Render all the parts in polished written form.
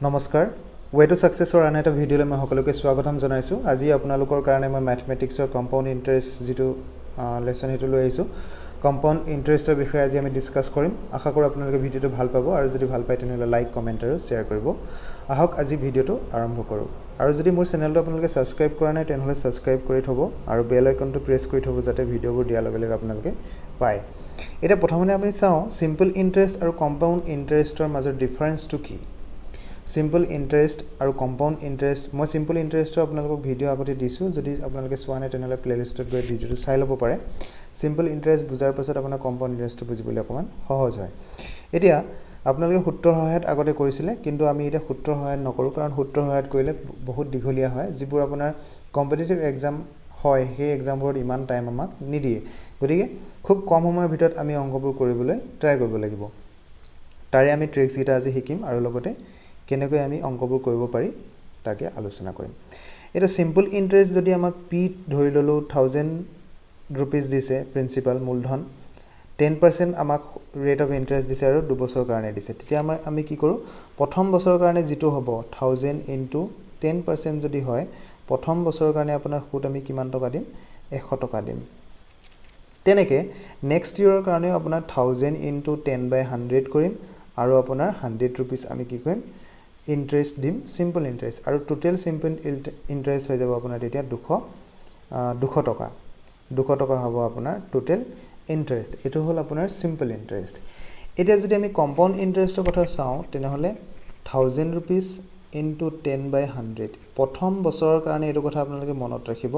নমস্কাৰ way to সাকসেছৰ আন এটা ভিডিঅ'লৈ মই সকলোকে স্বাগতম জনাইছোঁ। আজি আপোনালোকৰ কাৰণে মই ম্যাথমেটিক্সৰ কম্পাউণ্ড ইণ্টাৰেষ্ট যেটো লেসন হেতু লৈ আহিছোঁ। কম্পাউণ্ড ইণ্টাৰেষ্টৰ বিষয়ে আজি আমি ডিসকাস কৰিম। আশা কৰোঁ আপোনালোকে ভিডিঅ'টো ভাল পাব আৰু যদি ভাল পায় তেনে লাইক কমেন্ট আৰু শেয়াৰ কৰিব। আহক আজি ভিডিঅ'টো আৰম্ভ কৰোঁ। আৰু যদি মোৰ চেনেলটো আপোনালোকে সাবস্ক্ৰাইব কৰা নাই তেনহলে সাবস্ক্ৰাইব কৰি থব আৰু বেল আইকনটো প্ৰেছ কৰি থব যাতে ভিডিঅ'বোৰ দিয়াৰ লগে লগে আপোনালোকে পায়। এটা প্ৰথমে আমি চাওঁ সিম্পল ইণ্টাৰেষ্ট আৰু কম্পাউণ্ড ইণ্টাৰেষ্টৰ মাজৰ ডিফাৰেন্সটো কি। সিম্পল ইণ্টাৰেষ্ট আৰু কম্পাউণ্ড ইণ্টাৰেষ্ট মই সিম্পল ইণ্টাৰেষ্টৰ আপোনালোকক ভিডিঅ' আগতে দিছোঁ। যদি আপোনালোকে চোৱা নাই তেনহলে প্লেলিষ্টত গৈ ভিডিঅ'টো চাই ল'ব পাৰে। সিম্পল ইণ্টাৰেষ্ট বুজাৰ পাছত আপোনাৰ কম্পাউণ্ড ইণ্টাৰেষ্টটো বুজিবলৈ অকমান সহজ হয়। এতিয়া আপোনালোকে সূত্ৰৰ সহায়ত আগতে কৰিছিলে, কিন্তু আমি এটা সূত্ৰৰ সহায়ত নকৰোঁ কাৰণ সূত্ৰৰ সহায়ত কৰিলে বহুত দীঘলীয়া হয়। যিবোৰ আপোনাৰ কম্পিটিটিভ এক্সাম হয় সেই এক্সামবোৰত ইমান টাইম আমাক নিদিয়ে। গতিকে খুব কম সময়ৰ ভিতৰত আমি অংকবোৰ কৰিবলৈ ট্ৰাই কৰিব লাগিব। তাৰে আমি ট্ৰিক্স গিটা আজি শিকিম আৰু লগতে কেনেকৈ আমি অংকবোৰ কৰিব পাৰি তাকে আলোচনা কৰিম। এটা সিম্পল ইণ্টাৰেষ্ট যদি আমাক পি ধৰি ললো 1000 रुपीस দিছে প্ৰিন্সিপাল মূলধন 10% আমাক ৰেট অফ ইণ্টাৰেষ্ট দিছে আৰু 2 বছৰৰ কাৰণে দিছে। তেতিয়া আমি কি কৰোঁ, প্ৰথম বছৰৰ কাৰণে যেটো হ'ব 1000 * 10% যদি হয় প্ৰথম বছৰৰ কাৰণে আপোনাৰ সুদ আমি কিমান টকা দিম 100 টকা দিম। তেনেকে নেক্সট ইয়েৰৰ কাৰণে আপোনাৰ 1000 * 10/100 কৰিম আৰু আপোনাৰ 100 रुपीस আমি কি কৰিম ইণ্টাৰেষ্ট দিম সিম্পল ইণ্টাৰেষ্ট আৰু টোটাল সিম্পল ইণ্টাৰেষ্ট হৈ যাব আপোনাৰ তেতিয়া 200 টকা 200 টকা হ'ব আপোনাৰ টোটাল ইণ্টাৰেষ্ট। এটো হ'ল আপোনাৰ সিম্পল ইণ্টাৰেষ্ট। এতিয়া যদি আমি কম্পাউণ্ড ইণ্টাৰেষ্টৰ কথা চাওঁ তেনেহলে 1000 रुपीस * 10/100 প্ৰথম বছৰৰ কাৰণে এটো কথা আপোনালোকে মনত ৰাখিব।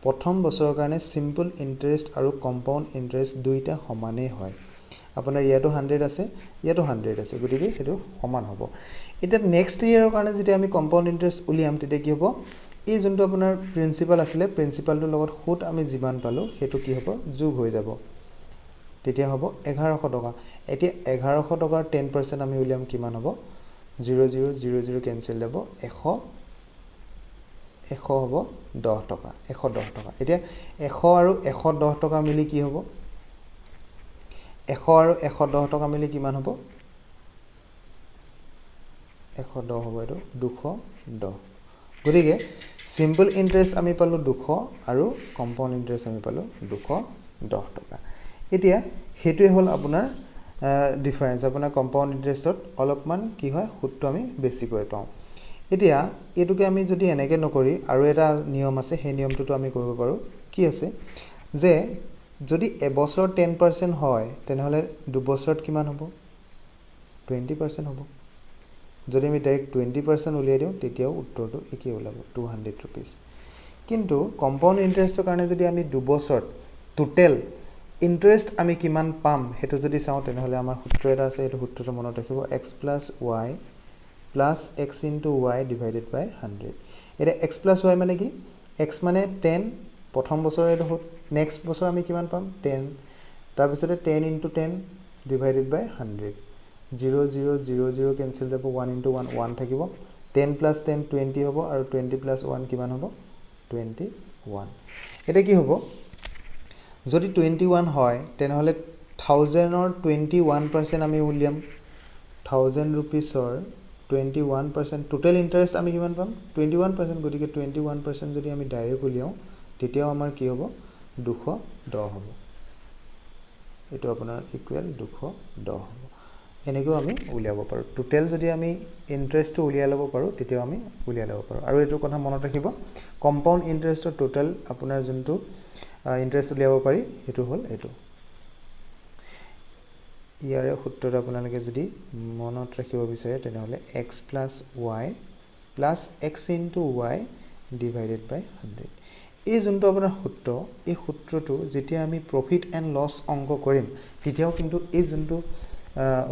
প্ৰথম বছৰৰ কাৰণে সিম্পল ইণ্টাৰেষ্ট আৰু কম্পাউণ্ড ইণ্টাৰেষ্ট দুইটা সমানেই হয়। আপোনাৰ ইয়াতো 100 আছে ইয়াতো 100 আছে, গতিকে হেতু সমান হ'ব। এটা নেক্সট ইয়াৰৰ কাৰণে যদি আমি কম্পাউণ্ড ইণ্টাৰেষ্ট উলিয়াম তেতিয়া কি হ'ব, এই যোনটো আপোনাৰ প্ৰিন্সিপাল আছিলে প্ৰিন্সিপালটোৰ লগত সুদ আমি যিমান পালো হেতু কি হ'ব যোগ হৈ যাব। তেতিয়া হ'ব 1100 টকা। এতিয়া 1100 টকাৰ 10% আমি উলিয়াম কিমান হ'ব 0000 কেনসেল যাব 100 হ'ব 10 টকা 110 টকা। এতিয়া 100 আৰু 110 টকা মিলি কি হ'ব 100 আৰু 110 টকা মিলি কিমান হ'ব 110 হ'ব এটো 210। গতিকে সিম্পল ইণ্টাৰেষ্ট আমি পালো 200 আৰু কম্পাউণ্ড ইণ্টাৰেষ্ট আমি পালো 210 টকা। এতিয়া হেতুৱে হ'ল আপোনাৰ ডিফাৰেন্স। আপোনাৰ কম্পাউণ্ড ইণ্টাৰেষ্টত অলপমান কি হয় সুদটো আমি বেছিকৈ পাওঁ। এতিয়া এটোকে আমি যদি এনেকে নকৰি আৰু এটা নিয়ম আছে, সেই নিয়মটো আমি কৰিব পাৰো। কি আছে যে যদি এবছৰ 10% হয় তেনেহলে 2 বছৰত কিমান হ'ব 20% হ'ব। যদি আমি ডাইৰেক্ট 20% উলিয়াই দিওঁ তেতিয়াও উত্তৰটো একেই ওলাব 200 रुपीस। কিন্তু কম্পাউণ্ড ইণ্টাৰেষ্টৰ কাৰণে যদি আমি 2 বছৰত টোটাল ইণ্টাৰেষ্ট আমি কিমান পাম হেতু যদি চাওঁ তেনেহলে আমাৰ সূত্ৰ এটা আছে, এই সূত্ৰটো মনত ৰাখিব x + y + x * y / 100। এটা x + y মানে কি x মানে 10 প্ৰথম বছৰৰ এটা সুদ, নেক্সট বছৰ আমি কিমান পাম 10, তাৰ পিছতে 10 * 10 / 100 0000 কেনসেল যাব 1 * 1 1 থাকিব 10 + 10 20 হ'ব আৰু 20 + 1 কিমান হ'ব 21। এটা কি হ'ব যদি 21 হয় তেনেহলে 1000 ৰ 21% আমি উলিয়াম 1000 रुपीसৰ 21% টোটাল ইণ্টাৰেষ্ট আমি কিমান পাম 21%। গতিকে 21% যদি আমি ডাইৰেক্ট উলিয়াও তেতিয়াও আমাৰ কি হ'ব 210 হ'ব। এটো আপোনাৰ ইকুৱেল 210 হ'ব। এনেকৈ আমি উলিয়াব পাৰো। টোটাল যদি আমি ইণ্টাৰেষ্টটো উলিয়াই ল'ব পাৰো তেতিয়াও আমি উলিয়াই ল'ব পাৰো। আৰু এটো কথা মনত ৰাখিব কম্পাউণ্ড ইণ্টাৰেষ্টৰ টোটাল আপোনাৰ যোনটো ইণ্টাৰেষ্ট উলিয়াব পাৰি হেতু হ'ল এটো। ইয়াৰে সূত্ৰটো আপোনালোকে যদি মনত ৰাখিব বিচাৰে তেনেহলে x + y + x * y / 100। এই যোনটো আপোনাৰ সূত্ৰ, এই সূত্ৰটো যেতিয়া আমি প্ৰফিট এণ্ড লছ অংক কৰিম তেতিয়াও কিন্তু এই যোনটো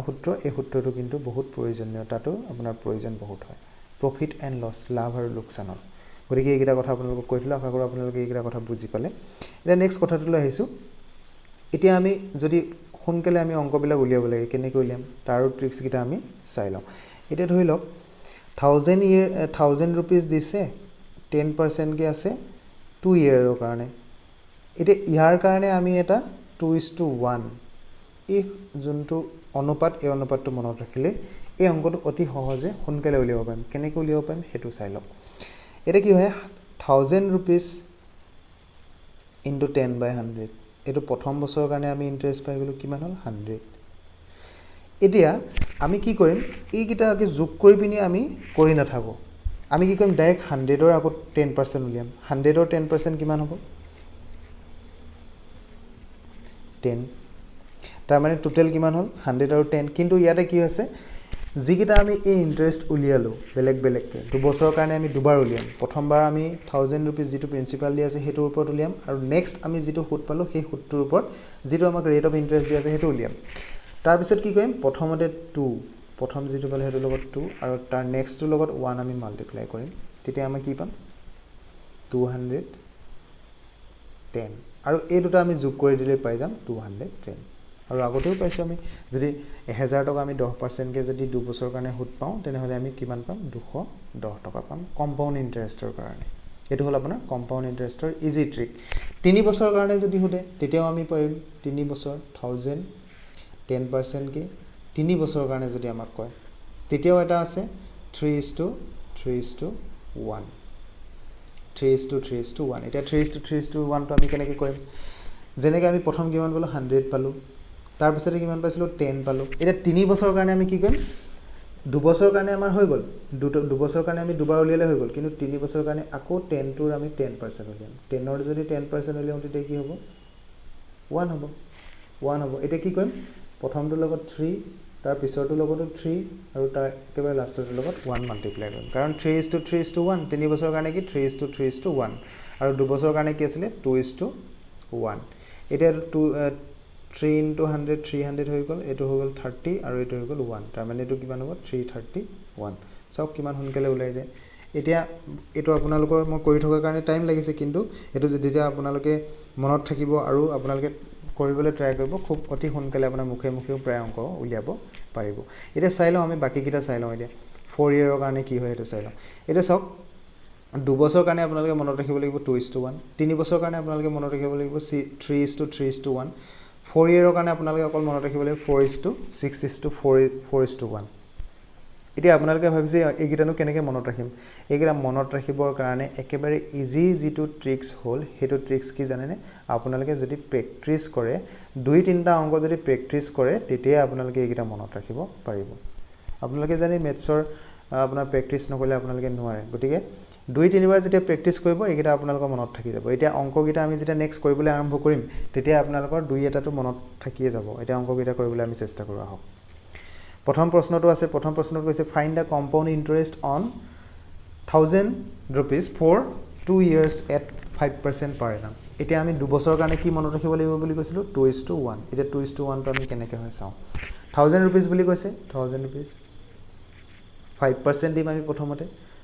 সূত্ৰ এই সূত্ৰটো কিন্তু বহুত প্ৰয়োজনীয়তাটো আপোনাৰ প্ৰয়োজন বহুত হয় প্ৰফিট এণ্ড লছ লাভ আৰু লোকচানৰ। গতিকে এইকেইটা কথা আপোনালোকক কৈ দিলো। আশা কৰোঁ আপোনালোকে এইকেইটা কথা বুজি পালে। এতিয়া নেক্সট কথাটোলৈ আহিছো। এতিয়া আমি যদি সোনকালে আমি অংকবিলাক উলিয়াব লাগে কেনেকৈ উলিয়াম তাৰো ট্ৰিক্স গিটা আমি চাই লওঁ। এতিয়া ধৰি লওক 1000 रुपीस দিছে 10% কে আছে 2 ইয়াৰৰ কাৰণে। এতিয়া ইয়াৰ কাৰণে আমি এটা 2:1 এই যোনটো অনুপাত এই অনুপাতটো মনত ৰাখিলে এই অংকটো অতি সহজে সোনকালে উলিয়াব পাৰিম কেনেকৈ উলিয়াব পাৰিম হেতু চাই লওক এটা কি হয় 1000 rupees into 10/100 এটো প্ৰথম বছৰৰ কাৰণে আমি ইন্টাৰেষ্ট পাই গলো কিমান হল 100 এতিয়া আমি কি কৰিম এই কিটাকে যোগ কৰি পিনি আমি কৰি নাথাকো আমি কি কৰিম ডাইৰেক্ট 100 ৰ আগত 10% উলিয়াম 100 ৰ 10% কিমান হ'ব 10 তাৰ মানে টোটাল কিমান হল 100 আৰু 10 কিন্তু ইয়াতে কি হৈছে যিকিটা আমি এই ইন্টাৰেষ্ট উলিয়ালো বেলেগ বেলেগকে দুবছৰৰ কাৰণে আমি দুবাৰ উলিয়াম প্ৰথমবাৰ আমি 1000 rupees যেটো প্ৰিন্সিপাল দি আছে হেতুৰ ওপৰত উলিয়াম আৰু নেক্সট আমি যেটো সুদ পালো সেই সুদটোৰ ওপৰত যেটো আমাক ৰেট অফ ইন্টাৰেষ্ট দি আছে হেতু উলিয়াম তাৰ পিছত কি কৰিম প্ৰথমতে 2 প্ৰথম যেটো পালে হেতুৰ লগত 2 আৰু তাৰ নেক্সটৰ লগত 1 আমি মাল্টিপ্লাই কৰিম তেতিয়া আমি কি পাম 210 আৰু এই দুটা আমি যোগ কৰি দিলে পাই যাম 210 আৰু আগতেও পাইছো আমি যদি 1000 টকা আমি 10% কে যদি 2 বছৰৰ কাৰণে সুদ পাও তেনেহলে আমি কিমান পাম 210 টকা পাম কম্পাউণ্ড ইন্টাৰেষ্টৰ কাৰণে এটো হল আপোনাৰ কম্পাউণ্ড ইন্টাৰেষ্টৰ ইজি ট্ৰিক 3 বছৰৰ কাৰণে যদি সুদে তেতিয়াও আমি পাৰিম 3 বছৰ 1000 10% কে 3 বছৰৰ কাৰণে যদি আমাক কয় তেতিয়াও এটা আছে 3:3:1 3:3:1 এটা 3:3:1 টো আমি কেনেকৈ কৰিম যেনেকৈ আমি প্ৰথম কিমান পালো 100 পালো তাৰ পিছতে কিমান পাইছিলো 10 পালো এটা 3 বছৰৰ কাৰণে আমি কি কৰিম 2 বছৰৰ কাৰণে আমাৰ হৈ গল 2 বছৰৰ কাৰণে আমি দুবাৰ উলিয়ালে হৈ গল কিন্তু 3 বছৰৰ কাৰণে আকৌ 10 টোৰ আমি 10% উলিয়াম 10 ৰ যদি 10% উলিয়াম তেতিয়া কি হ'ব 1 হ'ব 1 হ'ব এটা কি কৰিম প্ৰথমটোৰ লগত 3 তাৰ পিছৰটোৰ লগতো 3 আৰু তাৰ একেবাৰে লাষ্টৰটোৰ লগত 1 মাল্টিপ্লাই কৰিম কাৰণ 3:3:1 3 বছৰৰ কাৰণে কি 3:3:1 আৰু 2 বছৰৰ কাৰণে কি আছিল 2:1 এটা 3 into 100 300 হৈ গল এটো হৈ গল 30 আৰু এটো হৈ গল 1 তাৰ মানে এটো কিমান হ'ব 331 সব কিমান সোনকালে ওলাই যায় এতিয়া এটো আপোনালোকৰ মই কৰি থকাৰ কাৰণে টাইম লাগিছে কিন্তু এটো যেতিয়া আপোনালোকে মনত থাকিব আৰু আপোনালোকে কৰিবলৈ ট্ৰাই কৰিব খুব অতি সোনকালে আপোনাৰ মুখে মুখেও প্ৰায় অংক উলিয়াব পাৰিব এটা চাই লওঁ আমি বাকি কিটা চাই লওঁ এতিয়া 4 ইয়াৰৰ কাৰণে কি হয় এটো চাই লওঁ এটা সব 2 বছৰৰ কাৰণে আপোনালোকে মনত ৰাখিব লাগিব 2:1 3 বছৰৰ কাৰণে আপোনালোকে মনত ৰাখিব লাগিব 3:3:1 4 ইয়াৰৰ কাৰণে আপোনালোকে অকল মনত ৰাখিব লাগিব 4:6:4:1 এতিয়া আপোনালোকে ভাবিছে এই কিটানো কেনেকৈ মনত ৰাখিম এই কিটা মনত ৰাখিবৰ কাৰণে একেবাৰে ইজি যেটো ট্ৰিক্স হল হেতু ট্ৰিক্স কি জানেনে আপোনালোকে যদি প্ৰেক্টিস কৰে 2-3টা অংক যদি প্ৰেক্টিস কৰে তেতিয়া আপোনালোকে এই কিটা মনত ৰাখিব পাৰিব আপোনালোকে জানি মেথছৰ আপোনাৰ প্ৰেক্টিস নকৰিলে আপোনালোকে নোৱাৰে গতিকে 2-3 বাৰ যেতিয়া প্ৰেক্টিস কৰিব এই কিটা আপোনালোকৰ মনত থাকি যাব এতিয়া অংক কিটা আমি যেতিয়া নেক্সট কৰিবলৈ আৰম্ভ কৰিম তেতিয়া আপোনালোকৰ 2-এটাটো মনত থাকিয়ে যাব এতিয়া অংক কিটা কৰিবলৈ আমি চেষ্টা কৰো আহক প্ৰথম প্ৰশ্নটো আছে প্ৰথম প্ৰশ্নটো কৈছে find the compound interest on 1000 rupees for 2 years at 5% per annum এতিয়া আমি 2 বছৰৰ কাৰণে কি মনত ৰাখিব লাগিব বুলি কৈছিলো 2:1 এতিয়া 2:1 টো আমি কেনেকৈ হয় চাও 1000 rupees বুলি কৈছে 1000 rupees 5% দিম আমি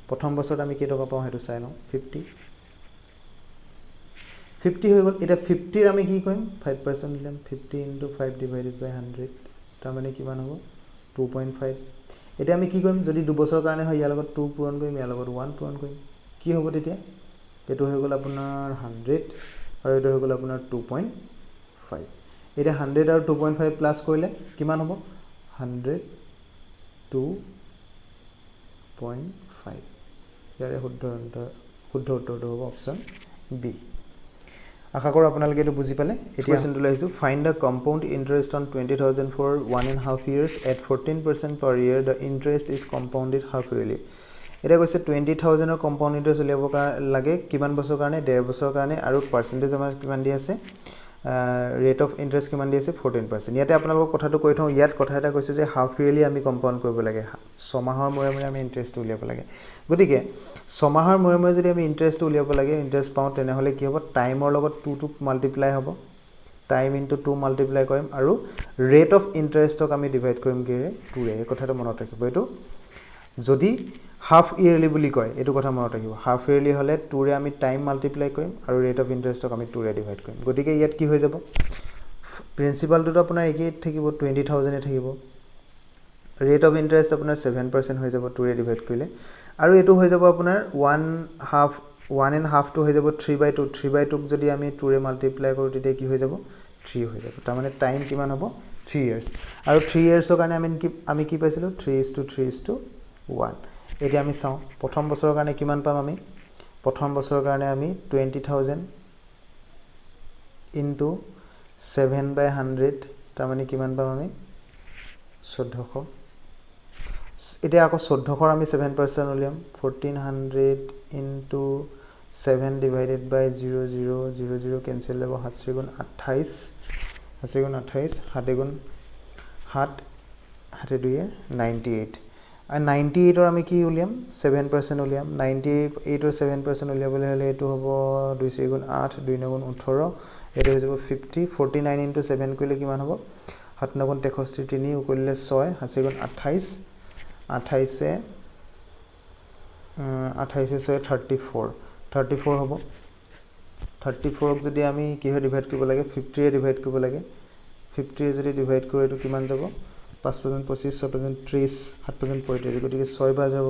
প্ৰথম বছৰত আমি কি টকা পাও হেতু চাই লওঁ 50 হৈ গল এটা 50 ৰ আমি কি কৰিম 5% দিম 50 into 5 divided by 100 তাৰ মানে কিমান হ'ব 2.5 এটা আমি কি কৰিম যদি 2 বছৰৰ কাৰণে হয় ইয়াৰ লগত 2 পূৰণ কৰিম ইয়াৰ লগত 1 পূৰণ কৰিম কি হ'ব তেতিয়া এটো হৈ গল আপোনাৰ 100 আৰু এটো হৈ গল আপোনাৰ 2.5 এটা 100 আৰু 2.5 প্লাস কৰিলে কিমান হ'ব 100 2.5 ইয়াৰে শুদ্ধ উত্তৰটো হ'ব অপচন বি আশা কৰো আপোনালোকে এটো বুজি পালে এতিয়া কোৱেশ্চনটো লাইছো find the compound interest on 20000 for 1.5 years at 14% per year the interest is compounded half yearly এটা কৈছে 20000 ৰ কম্পাউণ্ড ইন্টাৰেষ্ট উলিয়াব লাগে কিমান বছৰ কাৰণে 1.5 বছৰ কাৰণে আৰু পাৰ্সেন্টেজ আমাৰ কিমান দি আছে ৰেট অফ ইন্টাৰেষ্ট কিমান দি আছে 14% ইয়াতে আপোনালোকক কথাটো কৈ থওঁ ইয়াত কথা এটা কৈছে যে হাফ ইয়াৰলি আমি কম্পাউণ্ড কৰিব লাগে 6 মাহৰ মূৰে মূৰে আমি ইন্টাৰেষ্ট উলিয়াব লাগে গতিকে 6 মাহৰ মূৰে মূৰে যদি আমি ইন্টাৰেষ্ট উলিয়াব লাগে ইন্টাৰেষ্ট পাও তেনেহলে কি হ'ব টাইমৰ লগত 2 টো মাল্টিপ্লাই হ'ব টাইম ইনটু 2 মাল্টিপ্লাই কৰিম আৰু ৰেট অফ ইন্টাৰেষ্টক আমি ডিভাইড কৰিম কিৰে 2 ৰে এই কথাটো মনত ৰাখিব এটো যদি হাফ ইয়াৰলি বুলি কয় এটো কথা মনত ৰাখিব হাফ ইয়াৰলি হলে 2 ৰে আমি টাইম মাল্টিপ্লাই কৰিম আৰু ৰেট অফ ইন্টাৰেষ্টক আমি 2 ৰে ডিভাইড কৰিম গতিকে ইয়াত কি হৈ যাব প্ৰিন্সিপালটো আপোনাৰ একেই থাকিব 20000 এ থাকিব ৰেট অফ ইন্টাৰেষ্ট আপোনাৰ 7% হৈ যাব 2 ৰে ডিভাইড কৰিলে আৰু এটো হৈ যাব আপোনাৰ 1.5 টো হৈ যাব 3/2 3/2 ক যদি আমি 2 ৰে মাল্টিপ্লাই কৰো তেতিয়া কি হৈ যাব 3 হৈ যাব তাৰ মানে টাইম কিমান হ'ব 3 years আৰু 3 yearsৰ কাৰণে আমি কি পাইছিলোঁ 3:3:1 এতিয়া আমি চাওঁ প্ৰথম বছৰৰ কাৰণে কিমান পাম আমি প্ৰথম বছৰৰ কাৰণে আমি 20,000 into 7/100 তাৰ মানে কিমান পাম আমি 1400 এতিয়া আকৌ 1400 আমি 7% উলিয়াম 1400 into 7 divided by 0000 cancel যাব 7 গুণ 28 7 গুণ 28 7 গুণ 7 7 2 98 আৰু 98 ৰ আমি কি উলিয়াম 7% উলিয়াম 98 ৰ 7% উলিয়াবলৈ হলে এটো হ'ব 2 4 গুণ 8 2 9 গুণ 18 এটো হৈ যাব 50 49 into 7 কৰিলে কিমান হ'ব 7 9 গুণ 63 3 কৰিলে 6 7 গুণ 28 28 6 34 হ'ব 34 ক যদি আমি কিহে ডিভাইড কৰিব লাগে 50 এ ডিভাইড কৰিব লাগে 50 এ যদি ডিভাইড কৰি এটো কিমান যাব 5% 25 6% 30 7% 35 গতিকে 6 বাৰ যাব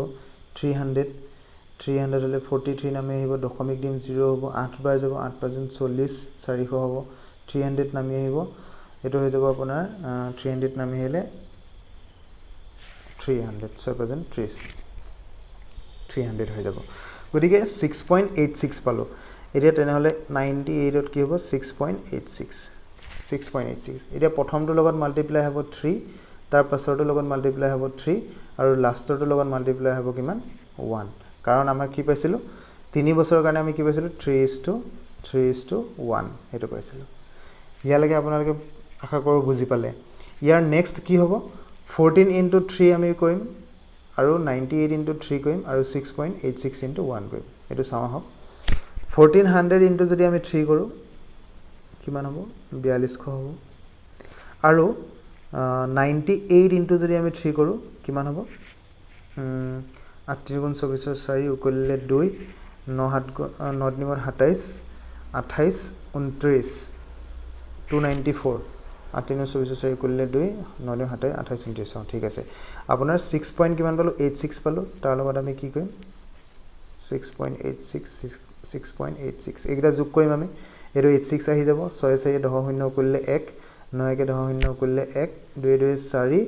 300 হলে 43 নামি আহিব দশমিক দিম 0 হ'ব 8 বাৰ যাব 8% 40 400 হ'ব 300 নামি আহিব এটো হৈ যাব আপোনাৰ 300 নামি আহিলে 300 6% 30 300 হৈ যাব গতিকে 6.86 পালো এতিয়া তেনেহলে 98 ত কি হ'ব 6.86 এতিয়া প্ৰথমটোৰ লগত মাল্টিপ্লাই হ'ব 3 তাৰ পাছৰটোৰ লগত মাল্টিপ্লাই হ'ব 3 আৰু লাষ্টৰটোৰ লগত মাল্টিপ্লাই হ'ব কিমান 1 কাৰণ আমাৰ কি পাইছিলো 3 বছৰৰ কাৰণে আমি কি পাইছিলো 3:3:1 এটো পাইছিলো ইয়ালৈকে আপোনালোকে আশা কৰো বুজি পালে ইয়াৰ নেক্সট কি হ'ব 14 into 3 আমি কৰিম আৰু 98 into 3 কৰিম আৰু 6.86 into 1 কৰিম এটো চাও হক 1400 into যদি আমি 3 কৰো কিমান হ'ব 4200 হ'ব আৰু 98 into যদি আমি 3 কৰো কিমান হ'ব 8 গুণ 24 4 উকলিলে 2 9 9 নিমত 27 28 29 294 8 9 24 4 উকলিলে 2 9 27 28 29 ঠিক আছে আপোনাৰ 6 পইণ্ট কিমান পালো 86 পালো তাৰ লগত আমি কি কৰিম 6.86 এইটা যোগ কৰিম আমি এটো 86 আহি যাব 6 6 10 0 উকলিলে 1 9 1 10 0 উকলিলে 1 2 2 4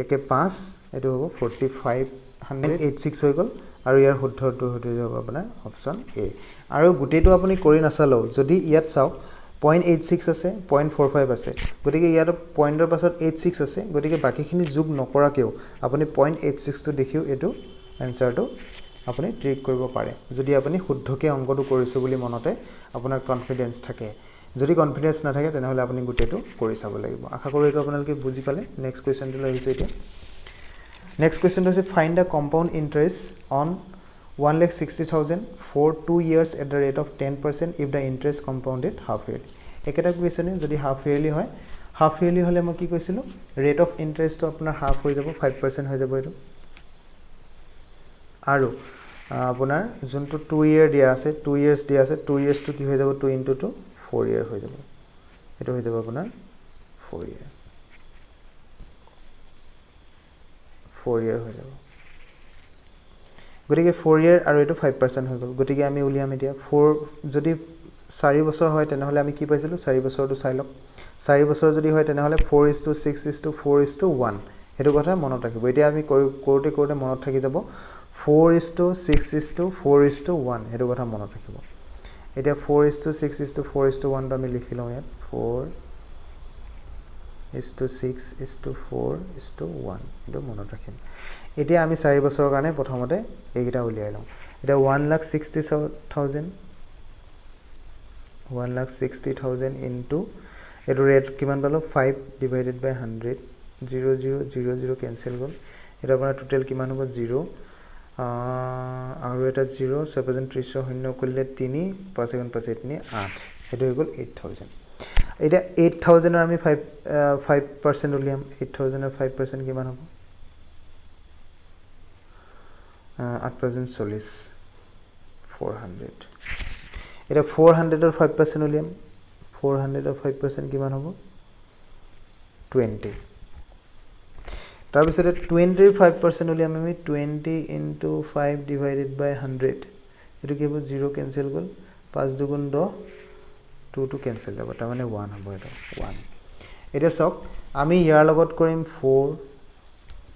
1 5 এটো হ'ব 4586 হৈ গল আৰু ইয়াৰ শুদ্ধটো হৈ যাব আপোনাৰ অপচন এ আৰু গুটেটো আপুনি কৰি নাছালো যদি ইয়াত চাও 0.86 আছে 0.45 আছে গতিকে ইয়াৰ পইণ্টৰ পাছত 86 আছে গতিকে বাকিখিনি যোগ নকৰাকেও আপুনি 0.86 টো দেখিও এটো আনসাৰটো আপুনি ট্ৰিক কৰিব পাৰে যদি আপুনি শুদ্ধকে অংকটো কৰিছো বুলি মনতে আপোনাৰ কনফিডেন্স থাকে যদি কনফিডেন্স না থাকে তেনেহলে আপুনি গুটেটো কৰি চাব লাগিব আশা কৰো এটো আপোনালোকে বুজি পালে নেক্সট কোৱেশ্চনটো লৈছো এতিয়া নেক্সট কোৱেশ্চনটো আছে find the compound interest on 1,60,000 for 2 years at the rate of 10% if the interest compounded half yearly একেটা কোৱেশ্চনে যদি half yearly হয় half yearly হলে মই কি কৈছিলো rate of interest তো আপোনাৰ half হৈ যাব 5% হৈ যাব এটো আৰু আপোনাৰ যোনটো 2 year দিয়া আছে 2 years দিয়া আছে 2 years to কি হৈ যাব 2 into 2 4 year হৈ যাব এটো হৈ যাব আপোনাৰ 4 year 4 year হৈ যাব গতিকে 4 year আৰু এটো 5% হৈ গল গতিকে আমি উলিয়াম এতিয়া 4 যদি 4 বছৰ হয় তেনেহলে আমি কি পাইছিলো 4 বছৰটো চাই লওক 4 বছৰ যদি হয় তেনেহলে 4:6:4:1 এটো কথা মনত ৰাখিব এতিয়া আমি কৰোতে মনত থাকি যাব 4:6:4:1 এটো কথা মনত ৰাখিব এতিয়া 4:6:4:1 টো আমি লিখি লওঁ ইয়াত 4:6:4:1 এটো মনত ৰাখিম এতিয়া আমি 4 বছৰৰ কাৰণে প্ৰথমতে এইটা উলিয়াই লওঁ এটা 1,60,000 into এটো ৰেট কিমান পালো 5 divided by 100 0000 ক্যান্সেল গল এটা আপোনাৰ টোটাল কিমান হ'ব 0 আৰু এটা 0 730 শূন্য কৰিলে 3 5 গুণ 5 3 8 এটো হৈ গল 8000 এটা 8000 ৰ আমি 5% উলিয়াম 8000 ৰ 5% কিমান হ'ব 8% 400 এটা 400 ৰ 5% উলিয়াম 400 ৰ 5% কিমান হ'ব 20 তাৰ পিছতে 20 ৰ 5% উলিয়াম আমি 20 into 5 divided by 100 এটো কি হ'ব 0 ক্যান্সেল গল 5 2 গুণ 10 2 2 ক্যান্সেল যাব তাৰ মানে 1 হ'ব এটা 1 এটা সক আমি ইয়াৰ লগত কৰিম 4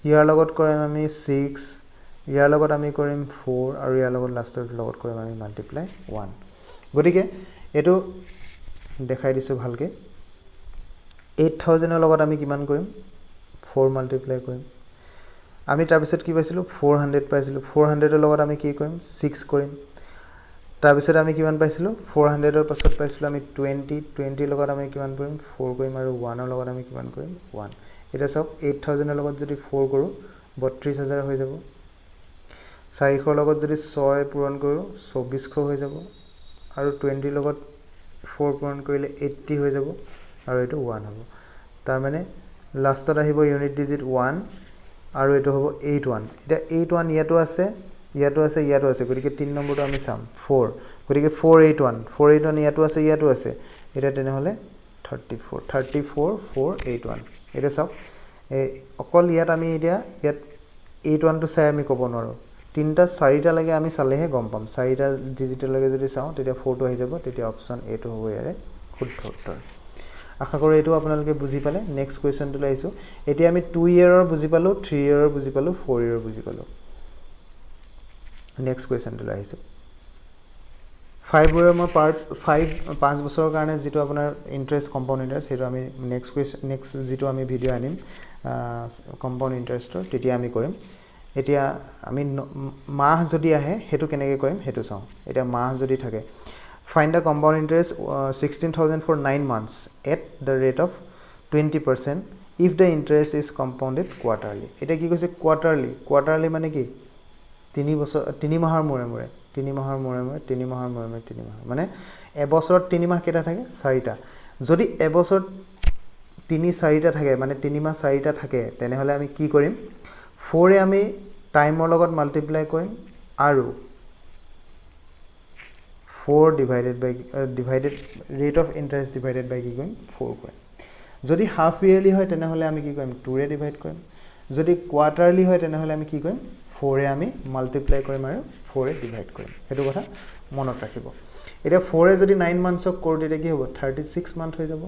ইয়াৰ লগত কৰিম আমি 6 ইয়াৰ লগত আমি কৰিম 4 আৰু ইয়াৰ লগত লাষ্টৰ লগত কৰিম আমি মাল্টিপ্লাই 1 গতিকে এটো দেখাই দিছো ভালকে 8000 ৰ লগত আমি কিমান কৰিম 4 মাল্টিপ্লাই কৰিম আমি তাৰ পিছত কি পাইছিলো 400 পাইছিলো 400 ৰ লগত আমি কি কৰিম 6 কৰিম তাৰ পিছত আমি কিমান পাইছিলো 400 ৰ পাছত পাইছিলো আমি 20 লগত আমি কিমান কৰিম 4 কৰিম আৰু 1 ৰ লগত আমি কিমান কৰিম 1 এটা সব 8000 ৰ লগত যদি 4 কৰো 32000 হৈ যাব 400 ৰ লগত যদি 6 পূৰণ কৰো 2400 হৈ যাব আৰু 20 লগত 4 পূৰণ কৰিলে 80 হৈ যাব আৰু এটো 1 হ'ব তাৰ মানে লাষ্টত আহিব ইউনিট ডিজিট 1 আৰু এটো হ'ব 81 এটা 81 ইয়াতো আছে গতিকে 3 নম্বৰটো আমি চাম 4 গতিকে 481 ইয়াতো আছে এটা তেনে হলে 34481 এটা চাও অকল ইয়াত আমি এতিয়া ইয়াত 81 টো চাই আমি ক'ব নোৱাৰো তিনটা চাৰিটা লাগে আমি চালেহে গম পাম চাৰিটা ডিজিটৰ লাগে যদি চাও তেতিয়া 4 টো আহি যাব তেতিয়া অপচন এ টো হ'ব ইয়াৰে শুদ্ধ উত্তৰ আশা কৰো এটো আপোনালোকে বুজি পালে নেক্সট কোৱেশ্চনটো লাইছো এতিয়া আমি 2 ইয়াৰৰ বুজি পালো 3 ইয়াৰৰ বুজি পালো 4 ইয়াৰৰ বুজি পালো নেক্সট কোৱেশ্চনটো লাইছো 5 ইয়াৰৰ মই পাৰ্ট 5 বছৰৰ কাৰণে যেটো আপোনাৰ ইন্টাৰেষ্ট কম্পাউণ্ড ইন্টাৰেষ্ট হেটো আমি নেক্সট যেটো আমি ভিডিও আনিম কম্পাউণ্ড ইন্টাৰেষ্টৰ তেতিয়া আমি কৰিম এতিয়া আমি মাহ যদি আহে হেতু কেনেকৈ কৰিম হেতু চাও এতিয়া মাহ যদি থাকে find the compound interest 16000 for 9 months at the rate of 20% if the interest is compounded quarterly এটা কি কৈছে quarterly মানে কি 3 মাহৰ মূৰে মূৰে 3 মাহৰ মূৰে মূৰে 3 মাহৰ মূৰে মূৰে 3 মাহ মানে এবছৰত 3 মাহ কেটা থাকে 4টা যদি এবছৰত 3-4টা থাকে মানে 3 মাহ 4টা থাকে তেনেহলে আমি কি কৰিম 4 এ আমি টাইমৰ লগত মাল্টিপ্লাই কৰিম আৰু 4 divided rate of interest divided by কি কৰিম 4 কৰিম যদি হাফ ইয়াৰলি হয় তেনেহলে আমি কি কৰিম 2 ৰে ডিভাইড কৰিম যদি কোৱাৰ্টাৰলি হয় তেনেহলে আমি কি কৰিম 4 এ আমি মাল্টিপ্লাই কৰিম আৰু 4 এ ডিভাইড কৰিম হেতু কথা মনত ৰাখিব এতিয়া 4 এ যদি 9 মান্থছক কৰ দিলে কি হ'ব 36 মান্থ হৈ যাব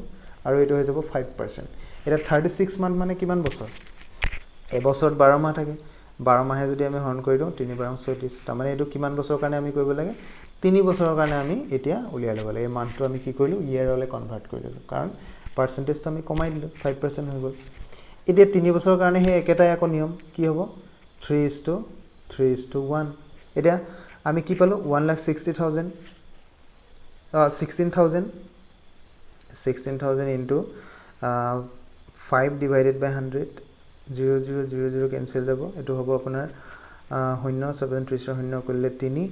আৰু এটো হৈ যাব 5% এটা 36 মান্থ মানে কিমান বছৰ এবছৰত 12 মাহ থাকে 12 মাহে যদি আমি হৰণ কৰি দিও 3 12 36 তাৰ মানে এটো কিমান বছৰৰ কাৰণে আমি কৰিব লাগে 3 বছৰৰ কাৰণে আমি এতিয়া উলিয়াই ল'ব লাগে এই মান্থটো আমি কি কৰিলো ইয়াৰলৈ কনভাৰ্ট কৰি দিলো কাৰণ পাৰ্সেন্টেজটো আমি কমাই দিলো 5% হৈ গল এতিয়া 3 বছৰৰ কাৰণে হে একেটাই আকৌ নিয়ম কি হ'ব 3:1 এতিয়া আমি কি পালো 160000 16000 into 5 divided by 100 0000 cancel যাব এটো হ'ব আপোনাৰ 0 কৰিলে 3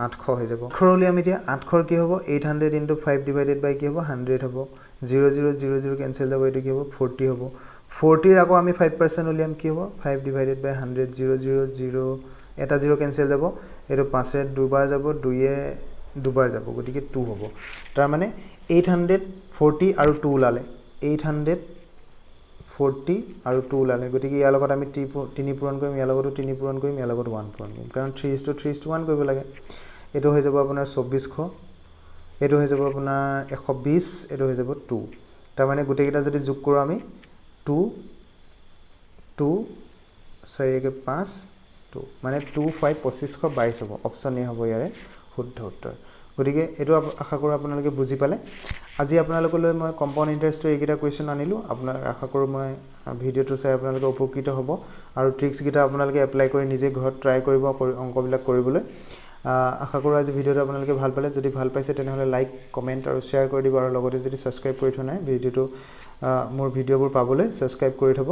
800 হৈ যাব খৰলি আমি এতিয়া 800 কি হ'ব 800 into 5 divided by কি হ'ব 100 হ'ব 0000 cancel যাব এটো কি হ'ব 40 হ'ব 40 ৰ আকৌ আমি 5% উলিয়াম কি হ'ব 5 divided by 100 000 এটা 0 cancel যাব এটো 5 এ দুবাৰ যাব 2 এ দুবাৰ যাব গতিকে 2 হ'ব তাৰ মানে 840 আৰু 2 লালে 840 আৰু 2 লালে গতিকে ইয়াৰ লগত আমি 3 পূৰণ কৰিম ইয়াৰ লগতো 3 পূৰণ কৰিম ইয়াৰ লগত 1 পূৰণ কৰিম কাৰণ 3:3:1 কৰিব লাগে এটো হৈ যাব আপোনাৰ 2400 এটো হৈ যাব আপোনাৰ 120 এটো হৈ যাব 2 তাৰ মানে গুটেকিটা যদি যোগ কৰো আমি 2 4 কে 5 2 মানে 2522 হ'ব অপচন এ হ'ব ইয়াৰে শুদ্ধ উত্তৰ গতিকে এটো আশা কৰো আপোনালোকে বুজি পালে আজি আপোনালোকলৈ মই কম্পাউণ্ড ইন্টাৰেষ্টৰ এইকেইটা কোৱেশ্চন আনিলো আপোনাক আশা কৰো মই ভিডিওটো চাই আপোনালোকে উপকৃত হ'ব আৰু ট্ৰিক্স গিটা আপোনালোকে এপ্লাই কৰি নিজে ঘৰত ট্ৰাই কৰিব অংকবিলাক কৰিবলৈ আশা কৰো আজি ভিডিওটো আপোনালোকে ভাল পালে যদি ভাল পাইছে তেনেহলে লাইক কমেন্ট আৰু শেয়াৰ কৰি দিব আৰু লগতে যদি সাবস্ক্ৰাইব কৰি থোৱা নাই ভিডিওটো মোৰ ভিডিওবোৰ পাবলৈ সাবস্ক্ৰাইব কৰি থব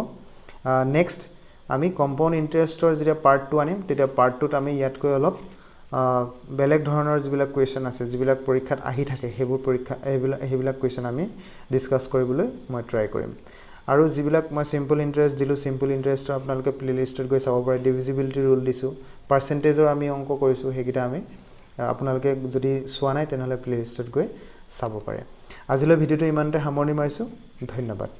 নেক্সট আমি কম্পাউণ্ড ইন্টাৰেষ্টৰ যেতিয়া পাৰ্ট 2 আনিম তেতিয়া পাৰ্ট 2ত আমি ইয়াতকৈ অলপ বেলেগ ধৰণৰ যিবিলাক কোৱেশ্চন আছে যিবিলাক পৰীক্ষাত আহি থাকে হেবিলাক কোৱেশ্চন আমি ডিসকাস কৰিবলৈ মই ট্ৰাই কৰিম আৰু যিবিলাক মই সিম্পল ইন্টাৰেষ্ট দিলো সিম্পল ইন্টাৰেষ্টৰ আপোনালোকে প্লেলিষ্টত গৈ চাব পাৰে ডিভিজিবিলিটি ৰুল দিছো পাৰ্সেন্টেজৰ আমি অংক কৰিছো হেগিটা আমি আপোনালোকে যদি চোৱা নাই তেনেহলে প্লেলিষ্টত গৈ চাব পাৰে আজিলৈ ভিডিওটো ইমানতে সামৰণি মাৰিছো ধন্যবাদ